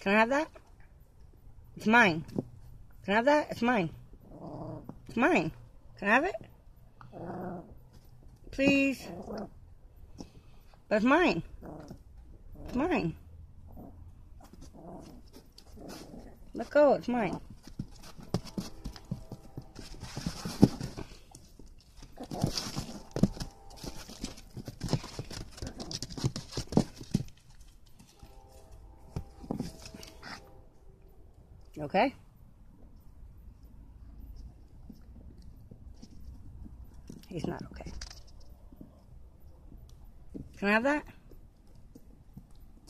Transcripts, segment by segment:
Can I have that? It's mine. Can I have that? It's mine. It's mine. Can I have it? Please? But it's mine. It's mine. Let go. It's mine. Okay? He's not okay. Can I have that?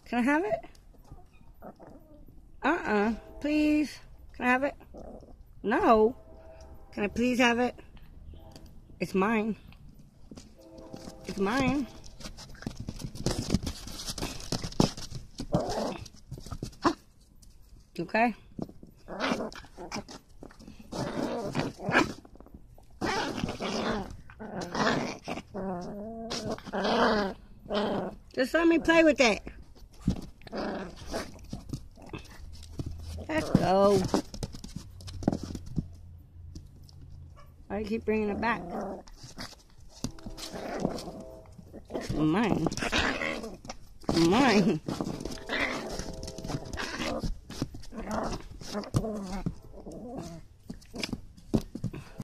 Can I have it? Please. Can I have it? No. Can I please have it? It's mine. It's mine. Okay? Just let me play with it. Let's go. Why do you keep bringing it back? It's mine. It's mine.